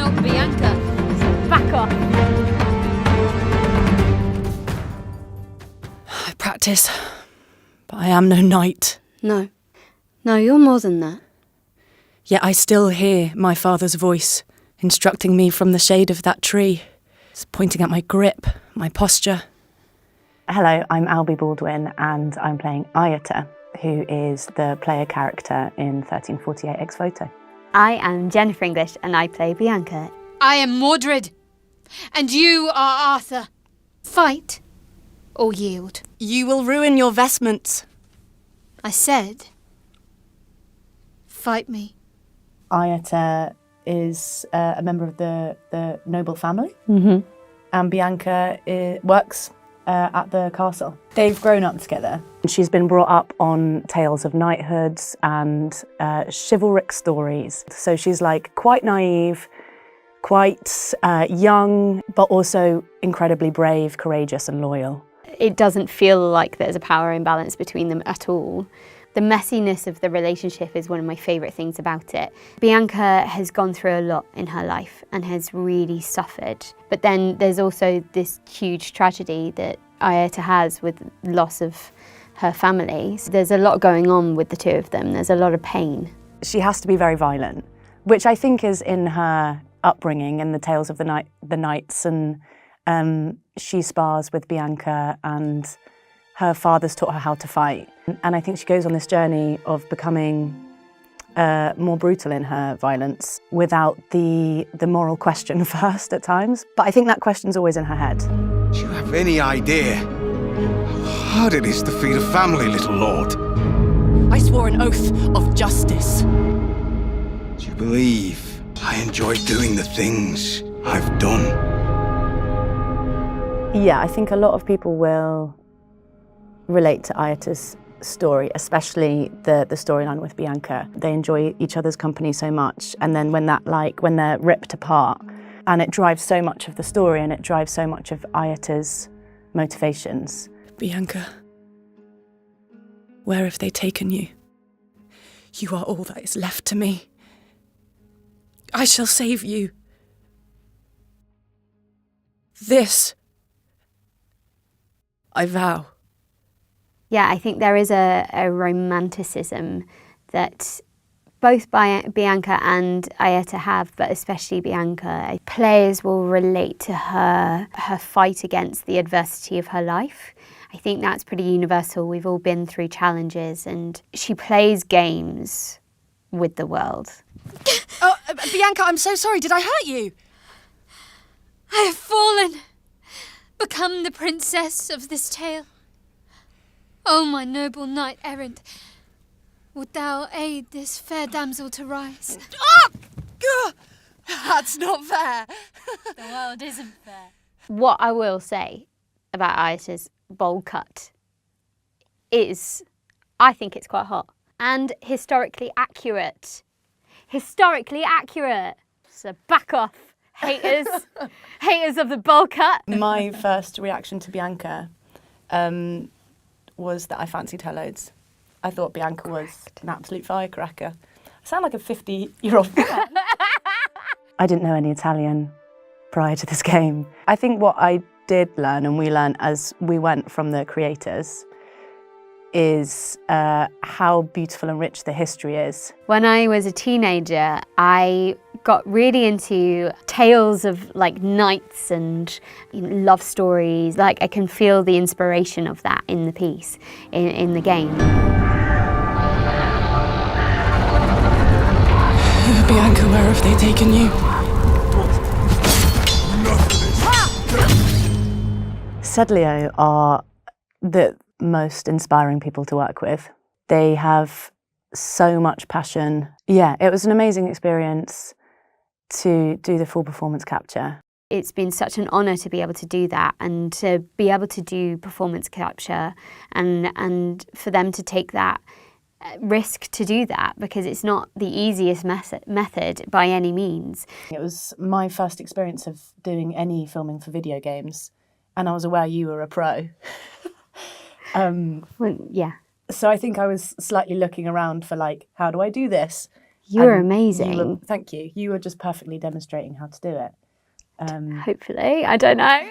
not Bianca. Back off. I practice, but I am no knight. No, you're more than that. Yet I still hear my father's voice, instructing me from the shade of that tree. It's pointing at my grip, my posture. Hello, I'm Albie Baldwin, and I'm playing Ayata, who is the player character in 1348 EX VOTO. I am Jennifer English, and I play Bianca. I am Mordred, and you are Arthur. Fight or yield? You will ruin your vestments. I said, fight me. Ayata is a member of the noble family, Mm-hmm. and Bianca works at the castle. They've grown up together. She's been brought up on tales of knighthoods and chivalric stories. So she's like quite naive, quite young, but also incredibly brave, courageous and loyal. It doesn't feel like there's a power imbalance between them at all. The messiness of the relationship is one of my favourite things about it. Bianca has gone through a lot in her life and has really suffered. But then there's also this huge tragedy that Ayata has with loss of her family. So there's a lot going on with the two of them. There's a lot of pain. She has to be very violent, which I think is in her upbringing and the tales of the knights. And she spars with Bianca, and her father's taught her how to fight. And I think she goes on this journey of becoming more brutal in her violence without the moral question first at times. But I think that question's always in her head. Do you have any idea how hard it is to feed a family, little lord? I swore an oath of justice. Do you believe I enjoy doing the things I've done? Yeah, I think a lot of people will relate to Ayata's story, especially the storyline with Bianca. They enjoy each other's company so much, and then when they're ripped apart, and it drives so much of the story, and it drives so much of Ayata's motivations. Bianca, where have they taken you? You are all that is left to me. I shall save you. This, I vow. Yeah, I think there is a romanticism that both Bianca and Ayata have, but especially Bianca. Players will relate to her fight against the adversity of her life. I think that's pretty universal. We've all been through challenges, and she plays games with the world. Oh, Bianca, I'm so sorry. Did I hurt you? I have fallen, become the princess of this tale. O my noble knight errant, would thou aid this fair damsel to rise? Oh! That's not fair. The world isn't fair. What I will say about Ayata's bowl cut is, I think it's quite hot and historically accurate. Historically accurate. So back off, haters, haters of the bowl cut. My first reaction to Bianca was that I fancied her loads. I thought Bianca was an absolute firecracker. I sound like a 50-year-old. I didn't know any Italian prior to this game. I think what I did learn, and we learned as we went from the creators, is how beautiful and rich the history is. When I was a teenager, I got really into tales of like knights and love stories. Like I can feel the inspiration of that in the piece, in the game. Bianca, where have they taken you? Sedlio are the most inspiring people to work with. They have so much passion. Yeah, it was an amazing experience to do the full performance capture. It's been such an honour to be able to do that and to be able to do performance capture and for them to take that risk to do that, because it's not the easiest method by any means. It was my first experience of doing any filming for video games, and I was aware you were a pro. Well, yeah. So I think I was slightly looking around for like, how do I do this? You were And amazing. thank you. You were just perfectly demonstrating how to do it. Hopefully, I don't know.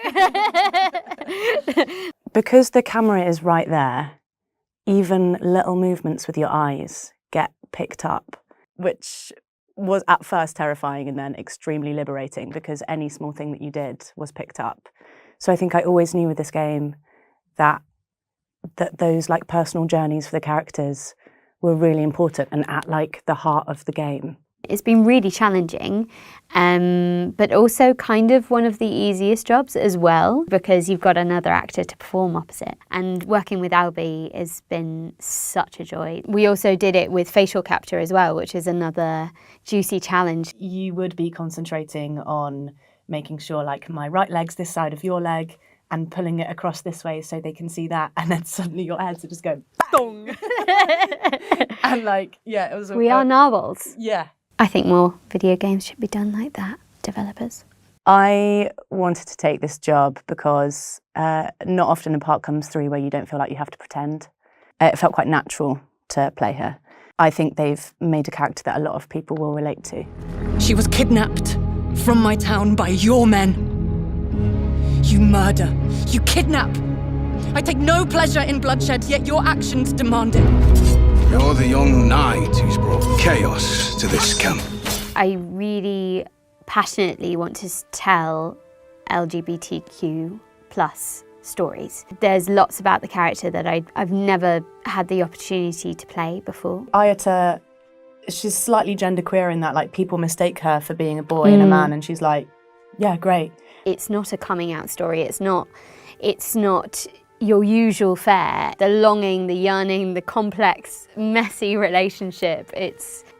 Because the camera is right there, even little movements with your eyes get picked up, which was at first terrifying and then extremely liberating because any small thing that you did was picked up. So I think I always knew with this game that those like personal journeys for the characters were really important and at like the heart of the game. It's been really challenging, but also kind of one of the easiest jobs as well, because you've got another actor to perform opposite. And working with Albie has been such a joy. We also did it with facial capture as well, which is another juicy challenge. You would be concentrating on making sure like my right leg's this side of your leg and pulling it across this way so they can see that, and then suddenly your heads are just going bang! And like, yeah, it was... We are narwhals. Yeah. I think more video games should be done like that, developers. I wanted to take this job because not often a part comes through where you don't feel like you have to pretend. It felt quite natural to play her. I think they've made a character that a lot of people will relate to. She was kidnapped from my town by your men. You murder. You kidnap. I take no pleasure in bloodshed, yet your actions demand it. You're the young knight who's brought chaos to this camp. I really passionately want to tell LGBTQ plus stories. There's lots about the character that I've never had the opportunity to play before. Ayata, she's slightly genderqueer in that like people mistake her for being a boy and a man, and she's like, yeah, great. It's not a coming out story. It's not your usual fare. The longing, the yearning, the complex, messy relationship.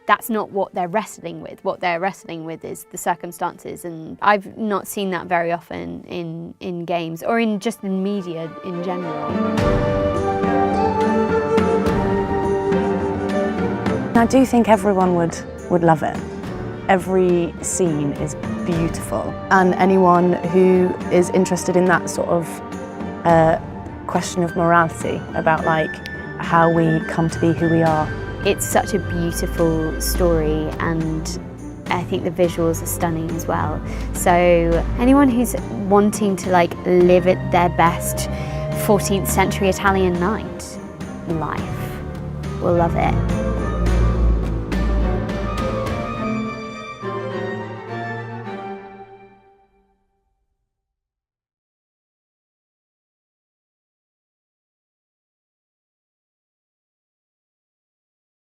That's not what they're wrestling with. What they're wrestling with is the circumstances, and I've not seen that very often in games or in just in media in general. I do think everyone would love it. Every scene is beautiful, and anyone who is interested in that sort of question of morality about like how we come to be who we are. It's such a beautiful story, and I think the visuals are stunning as well. So anyone who's wanting to like live at their best 14th century Italian knight life will love it.